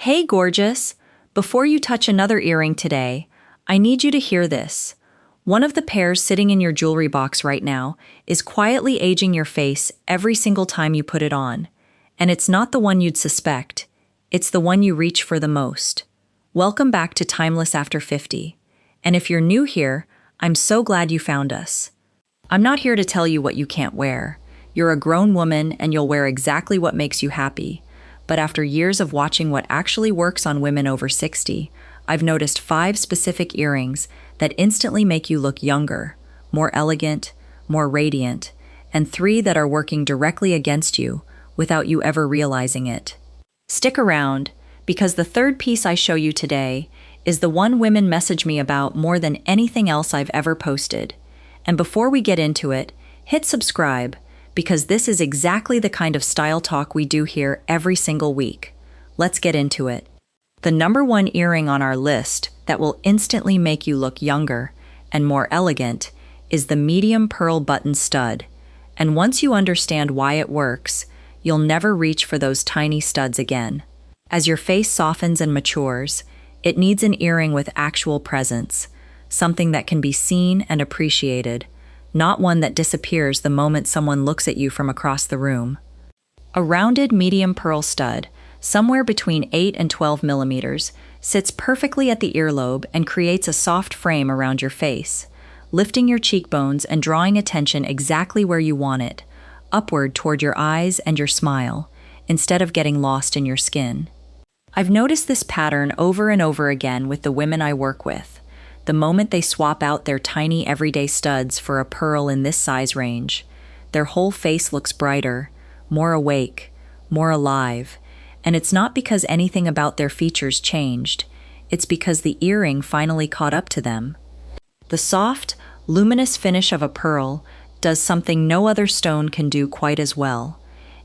Hey, gorgeous! Before you touch another earring today, I need you to hear this. One of the pairs sitting in your jewelry box right now is quietly aging your face every single time you put it on. And it's not the one you'd suspect, it's the one you reach for the most. Welcome back to Timeless After 50. And if you're new here, I'm so glad you found us. I'm not here to tell you what you can't wear. You're a grown woman and you'll wear exactly what makes you happy. But after years of watching what actually works on women over 60, I've noticed 5 specific earrings that instantly make you look younger, more elegant, more radiant, and 3 that are working directly against you without you ever realizing it. Stick around, because the third piece I show you today is the one women message me about more than anything else I've ever posted. And before we get into it, hit subscribe, because this is exactly the kind of style talk we do here every single week. Let's get into it. The number 1 earring on our list that will instantly make you look younger and more elegant is the medium pearl button stud. And once you understand why it works, you'll never reach for those tiny studs again. As your face softens and matures, it needs an earring with actual presence, something that can be seen and appreciated, not one that disappears the moment someone looks at you from across the room. A rounded medium pearl stud, somewhere between 8 and 12 millimeters, sits perfectly at the earlobe and creates a soft frame around your face, lifting your cheekbones and drawing attention exactly where you want it, upward toward your eyes and your smile, instead of getting lost in your skin. I've noticed this pattern over and over again with the women I work with. The moment they swap out their tiny everyday studs for a pearl in this size range, their whole face looks brighter, more awake, more alive, and it's not because anything about their features changed, it's because the earring finally caught up to them. The soft, luminous finish of a pearl does something no other stone can do quite as well.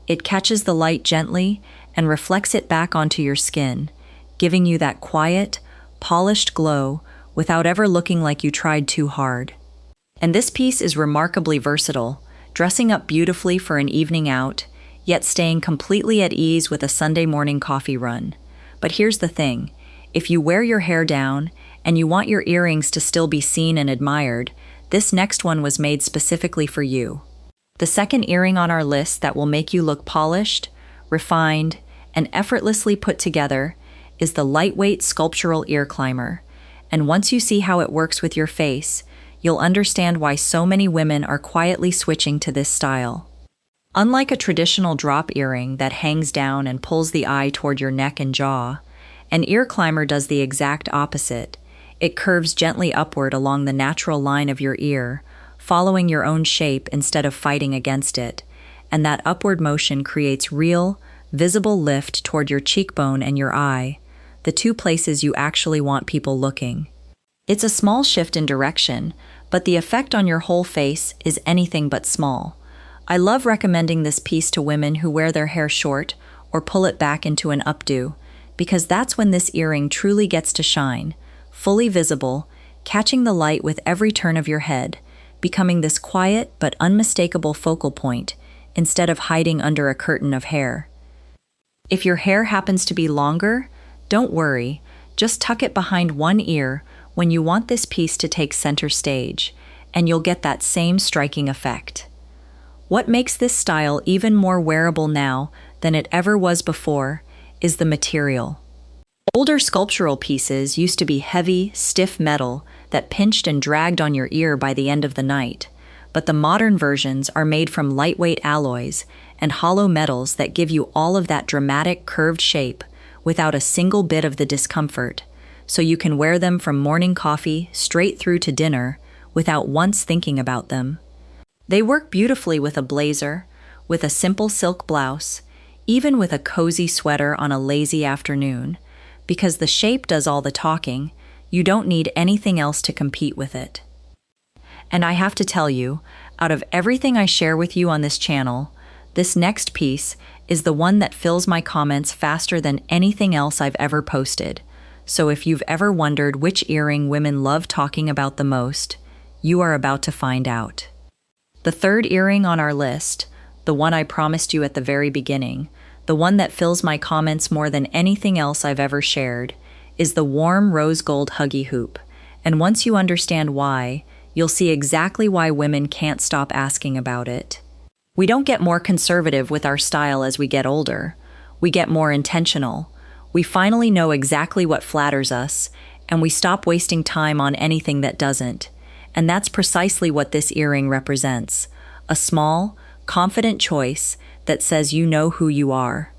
It catches the light gently and reflects it back onto your skin, giving you that quiet, polished glow without ever looking like you tried too hard. And this piece is remarkably versatile, dressing up beautifully for an evening out, yet staying completely at ease with a Sunday morning coffee run. But here's the thing, if you wear your hair down and you want your earrings to still be seen and admired, this next one was made specifically for you. The second earring on our list that will make you look polished, refined, and effortlessly put together is the lightweight sculptural ear climber. And once you see how it works with your face, you'll understand why so many women are quietly switching to this style. Unlike a traditional drop earring that hangs down and pulls the eye toward your neck and jaw, an ear climber does the exact opposite. It curves gently upward along the natural line of your ear, following your own shape instead of fighting against it, and that upward motion creates real, visible lift toward your cheekbone and your eye, the 2 places you actually want people looking. It's a small shift in direction, but the effect on your whole face is anything but small. I love recommending this piece to women who wear their hair short or pull it back into an updo, because that's when this earring truly gets to shine, fully visible, catching the light with every turn of your head, becoming this quiet but unmistakable focal point instead of hiding under a curtain of hair. If your hair happens to be longer, don't worry, just tuck it behind one ear when you want this piece to take center stage, and you'll get that same striking effect. What makes this style even more wearable now than it ever was before is the material. Older sculptural pieces used to be heavy, stiff metal that pinched and dragged on your ear by the end of the night, but the modern versions are made from lightweight alloys and hollow metals that give you all of that dramatic curved shape without a single bit of the discomfort, so you can wear them from morning coffee straight through to dinner without once thinking about them. They work beautifully with a blazer, with a simple silk blouse, even with a cozy sweater on a lazy afternoon, because the shape does all the talking. You don't need anything else to compete with it. And I have to tell you, out of everything I share with you on this channel, this next piece is the one that fills my comments faster than anything else I've ever posted. So if you've ever wondered which earring women love talking about the most, you are about to find out. The third earring on our list, the one I promised you at the very beginning, the one that fills my comments more than anything else I've ever shared, is the warm rose gold huggy hoop. And once you understand why, you'll see exactly why women can't stop asking about it. We don't get more conservative with our style as we get older. We get more intentional. We finally know exactly what flatters us, and we stop wasting time on anything that doesn't. And that's precisely what this earring represents. A small, confident choice that says you know who you are.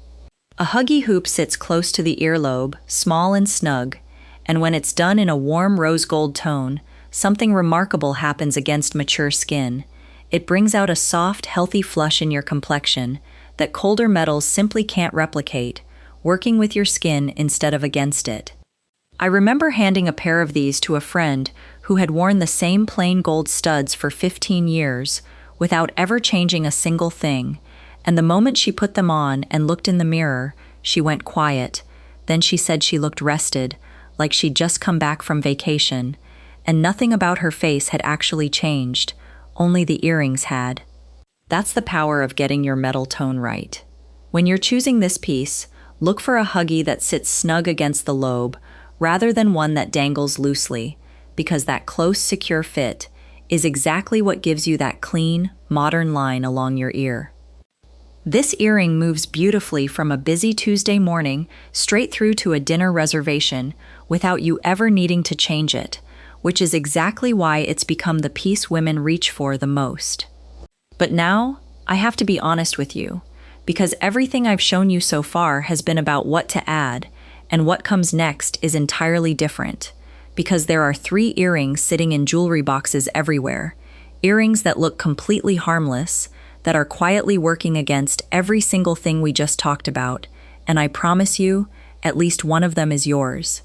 A huggy hoop sits close to the earlobe, small and snug, and when it's done in a warm rose gold tone, something remarkable happens against mature skin. It brings out a soft, healthy flush in your complexion that colder metals simply can't replicate, working with your skin instead of against it. I remember handing a pair of these to a friend who had worn the same plain gold studs for 15 years without ever changing a single thing, and the moment she put them on and looked in the mirror, she went quiet. Then she said she looked rested, like she'd just come back from vacation, and nothing about her face had actually changed, only the earrings had. That's the power of getting your metal tone right. When you're choosing this piece, look for a huggy that sits snug against the lobe, rather than one that dangles loosely, because that close, secure fit is exactly what gives you that clean, modern line along your ear. This earring moves beautifully from a busy Tuesday morning straight through to a dinner reservation without you ever needing to change it, which is exactly why it's become the piece women reach for the most. But now, I have to be honest with you, because everything I've shown you so far has been about what to add, and what comes next is entirely different, because there are 3 earrings sitting in jewelry boxes everywhere, earrings that look completely harmless, that are quietly working against every single thing we just talked about, and I promise you, at least one of them is yours.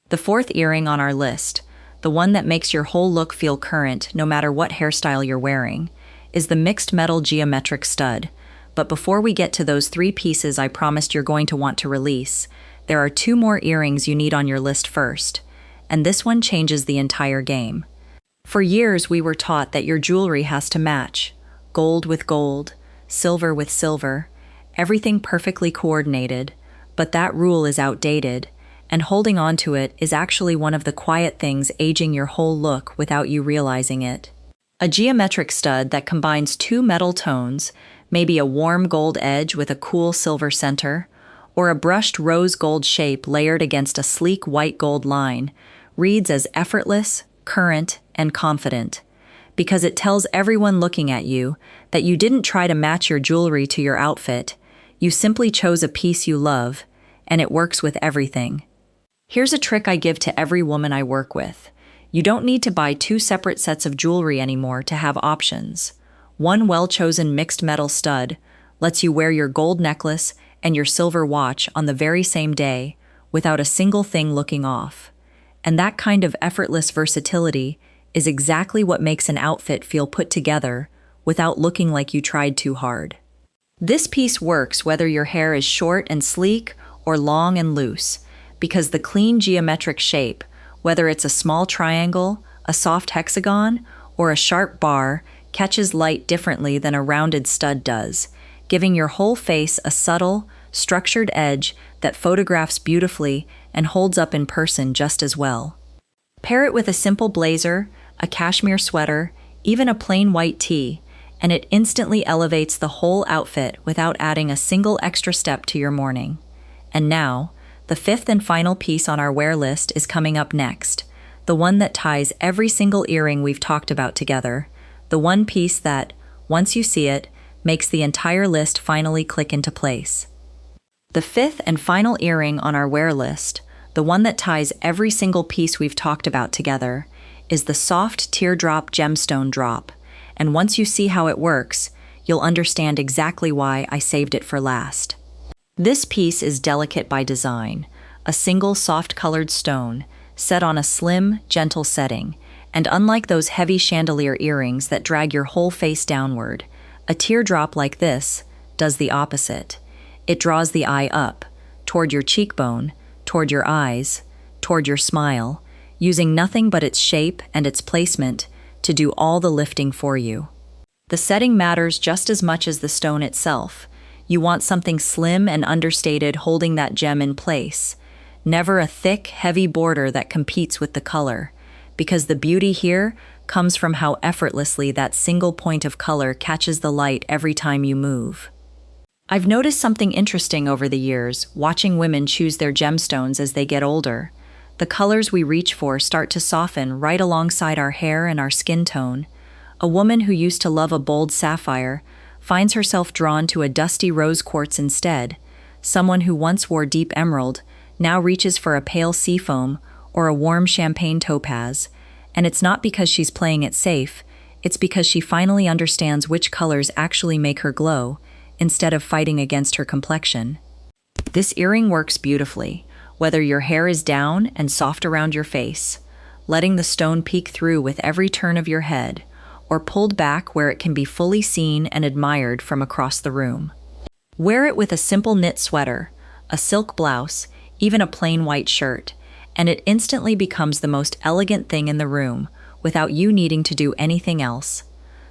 The 4th earring on our list, the one that makes your whole look feel current no matter what hairstyle you're wearing, is the mixed metal geometric stud. But before we get to those 3 pieces I promised you're going to want to release, there are 2 more earrings you need on your list first, and this one changes the entire game. For years we were taught that your jewelry has to match, gold with gold, silver with silver, everything perfectly coordinated, but that rule is outdated, and holding on to it is actually one of the quiet things aging your whole look without you realizing it. A geometric stud that combines 2 metal tones, maybe a warm gold edge with a cool silver center, or a brushed rose gold shape layered against a sleek white gold line, reads as effortless, current, and confident, because it tells everyone looking at you that you didn't try to match your jewelry to your outfit, you simply chose a piece you love, and it works with everything. Here's a trick I give to every woman I work with. You don't need to buy 2 separate sets of jewelry anymore to have options. One well-chosen mixed metal stud lets you wear your gold necklace and your silver watch on the very same day without a single thing looking off. And that kind of effortless versatility is exactly what makes an outfit feel put together without looking like you tried too hard. This piece works whether your hair is short and sleek or long and loose, because the clean geometric shape, whether it's a small triangle, a soft hexagon, or a sharp bar, catches light differently than a rounded stud does, giving your whole face a subtle, structured edge that photographs beautifully and holds up in person just as well. Pair it with a simple blazer, a cashmere sweater, even a plain white tee, and it instantly elevates the whole outfit without adding a single extra step to your morning. And now, the 5th and final piece on our wear list is coming up next, the one that ties every single earring we've talked about together, the one piece that, once you see it, makes the entire list finally click into place. The 5th and final earring on our wear list, the one that ties every single piece we've talked about together, is the soft teardrop gemstone drop, and once you see how it works, you'll understand exactly why I saved it for last. This piece is delicate by design, a single soft-colored stone, set on a slim, gentle setting, and unlike those heavy chandelier earrings that drag your whole face downward, a teardrop like this does the opposite. It draws the eye up, toward your cheekbone, toward your eyes, toward your smile, using nothing but its shape and its placement to do all the lifting for you. The setting matters just as much as the stone itself. You want something slim and understated holding that gem in place. Never a thick, heavy border that competes with the color, because the beauty here comes from how effortlessly that single point of color catches the light every time you move. I've noticed something interesting over the years, watching women choose their gemstones as they get older. The colors we reach for start to soften right alongside our hair and our skin tone. A woman who used to love a bold sapphire finds herself drawn to a dusty rose quartz instead. Someone who once wore deep emerald now reaches for a pale seafoam or a warm champagne topaz. And it's not because she's playing it safe, it's because she finally understands which colors actually make her glow, instead of fighting against her complexion. This earring works beautifully, whether your hair is down and soft around your face, letting the stone peek through with every turn of your head, or pulled back where it can be fully seen and admired from across the room. Wear it with a simple knit sweater, a silk blouse, even a plain white shirt, and it instantly becomes the most elegant thing in the room without you needing to do anything else.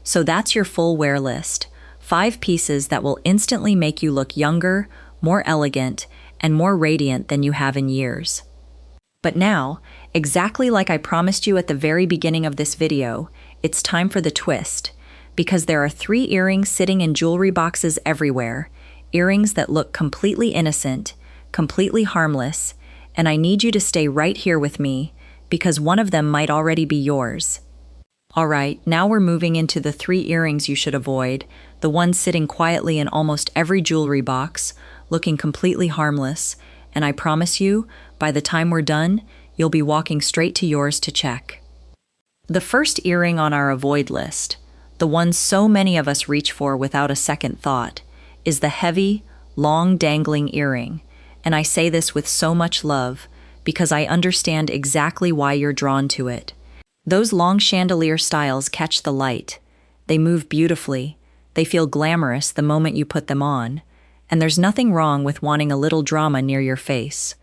So that's your full wear list. 5 pieces that will instantly make you look younger, more elegant, and more radiant than you have in years. But now, exactly like I promised you at the very beginning of this video, it's time for the twist, because there are 3 earrings sitting in jewelry boxes everywhere, earrings that look completely innocent, completely harmless, and I need you to stay right here with me, because one of them might already be yours. Alright, now we're moving into the 3 earrings you should avoid, the ones sitting quietly in almost every jewelry box, looking completely harmless, and I promise you, by the time we're done, you'll be walking straight to yours to check. The first earring on our avoid list, the one so many of us reach for without a second thought, is the heavy, long dangling earring. And I say this with so much love, because I understand exactly why you're drawn to it. Those long chandelier styles catch the light. They move beautifully. They feel glamorous the moment you put them on. And there's nothing wrong with wanting a little drama near your face.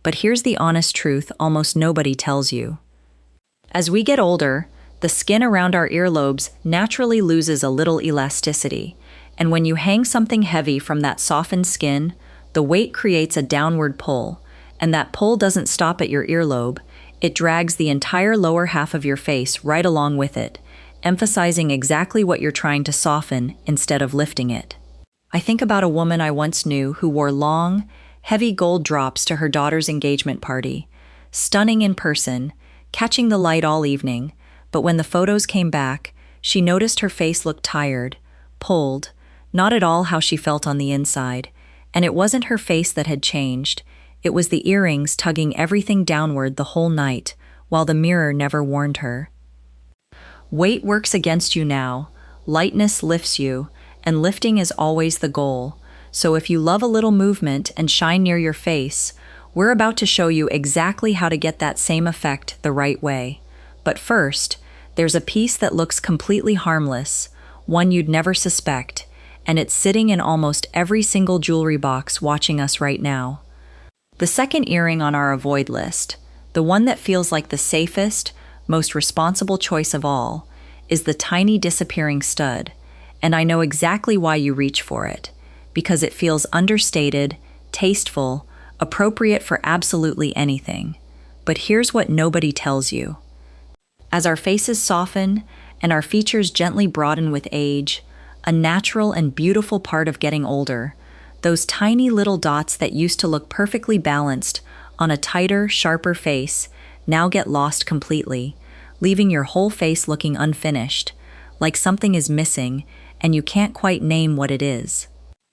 But here's the honest truth almost nobody tells you. As we get older, the skin around our earlobes naturally loses a little elasticity. And when you hang something heavy from that softened skin, the weight creates a downward pull, and that pull doesn't stop at your earlobe, it drags the entire lower half of your face right along with it, emphasizing exactly what you're trying to soften instead of lifting it. I think about a woman I once knew who wore long, heavy gold drops to her daughter's engagement party, stunning in person, catching the light all evening, but when the photos came back, she noticed her face looked tired, pulled, not at all how she felt on the inside. And it wasn't her face that had changed, it was the earrings tugging everything downward the whole night, while the mirror never warned her. Weight works against you now, lightness lifts you, and lifting is always the goal. So if you love a little movement and shine near your face, we're about to show you exactly how to get that same effect the right way. But first, there's a piece that looks completely harmless, one you'd never suspect, and it's sitting in almost every single jewelry box watching us right now. The second earring on our avoid list, the one that feels like the safest, most responsible choice of all, is the tiny disappearing stud, and I know exactly why you reach for it, because it feels understated, tasteful, appropriate for absolutely anything. But here's what nobody tells you. As our faces soften and our features gently broaden with age, a natural and beautiful part of getting older, those tiny little dots that used to look perfectly balanced on a tighter, sharper face now get lost completely, leaving your whole face looking unfinished, like something is missing and you can't quite name what it is.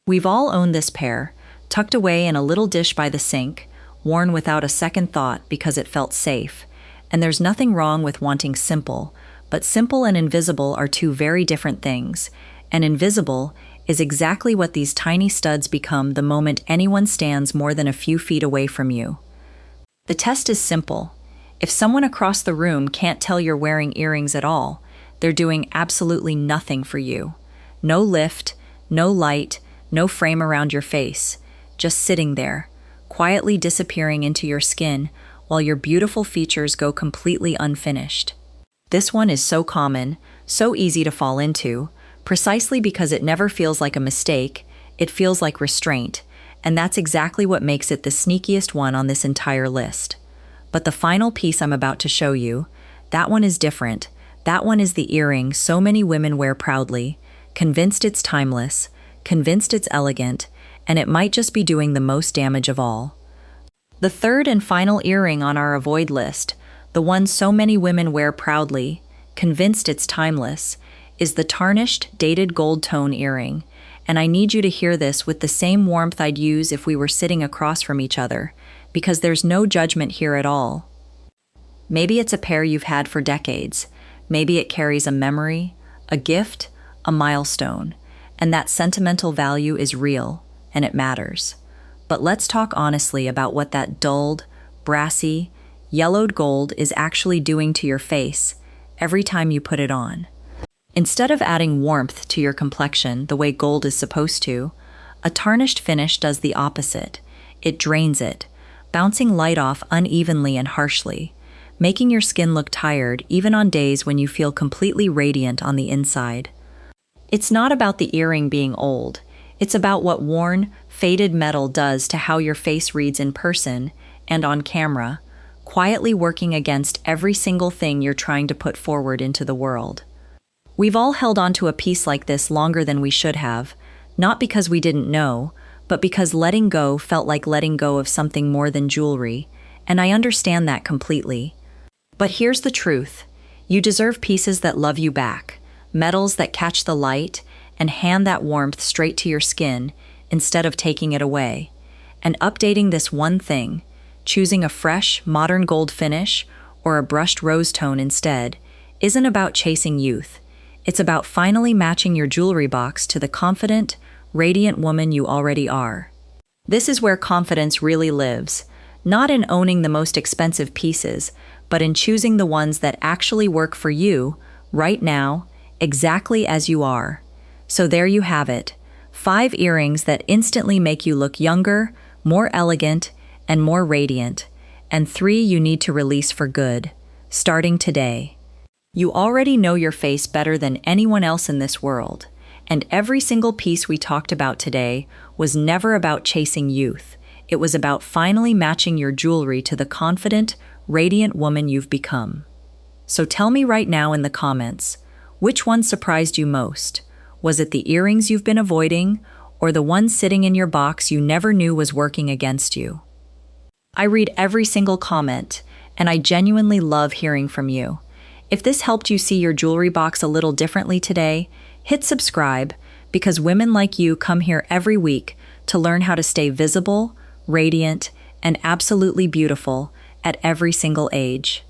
We've all owned this pair, tucked away in a little dish by the sink, worn without a second thought because it felt safe. And there's nothing wrong with wanting simple, but simple and invisible are 2 very different things. And invisible is exactly what these tiny studs become the moment anyone stands more than a few feet away from you. The test is simple. If someone across the room can't tell you're wearing earrings at all, they're doing absolutely nothing for you. No lift, no light, no frame around your face, just sitting there, quietly disappearing into your skin while your beautiful features go completely unfinished. This one is so common, so easy to fall into, precisely because it never feels like a mistake, It feels like restraint, and that's exactly what makes it the sneakiest one on this entire list. But the final piece I'm about to show you, that one is different. That one is the earring so many women wear proudly, convinced it's timeless, convinced it's elegant, and it might just be doing the most damage of all. The third and final earring on our avoid list, the one so many women wear proudly, convinced it's timeless, is the tarnished, dated gold tone earring. And I need you to hear this with the same warmth I'd use if we were sitting across from each other, because there's no judgment here at all. Maybe it's a pair you've had for decades. Maybe it carries a memory, a gift, a milestone, and that sentimental value is real, and it matters. But let's talk honestly about what that dulled, brassy, yellowed gold is actually doing to your face every time you put it on. Instead of adding warmth to your complexion the way gold is supposed to, a tarnished finish does the opposite. It drains it, bouncing light off unevenly and harshly, making your skin look tired even on days when you feel completely radiant on the inside. It's not about the earring being old. It's about what worn, faded metal does to how your face reads in person and on camera, quietly working against every single thing you're trying to put forward into the world. We've all held on to a piece like this longer than we should have, not because we didn't know, but because letting go felt like letting go of something more than jewelry, and I understand that completely. But here's the truth. You deserve pieces that love you back, metals that catch the light and hand that warmth straight to your skin instead of taking it away. And updating this one thing, choosing a fresh, modern gold finish or a brushed rose tone instead, isn't about chasing youth. It's about finally matching your jewelry box to the confident, radiant woman you already are. This is where confidence really lives, not in owning the most expensive pieces, but in choosing the ones that actually work for you, right now, exactly as you are. So there you have it, 5 earrings that instantly make you look younger, more elegant, and more radiant, and 3 you need to release for good, starting today. You already know your face better than anyone else in this world, and every single piece we talked about today was never about chasing youth. It was about finally matching your jewelry to the confident, radiant woman you've become. So tell me right now in the comments, which one surprised you most? Was it the earrings you've been avoiding, or the one sitting in your box you never knew was working against you? I read every single comment, and I genuinely love hearing from you. If this helped you see your jewelry box a little differently today, hit subscribe, because women like you come here every week to learn how to stay visible, radiant, and absolutely beautiful at every single age.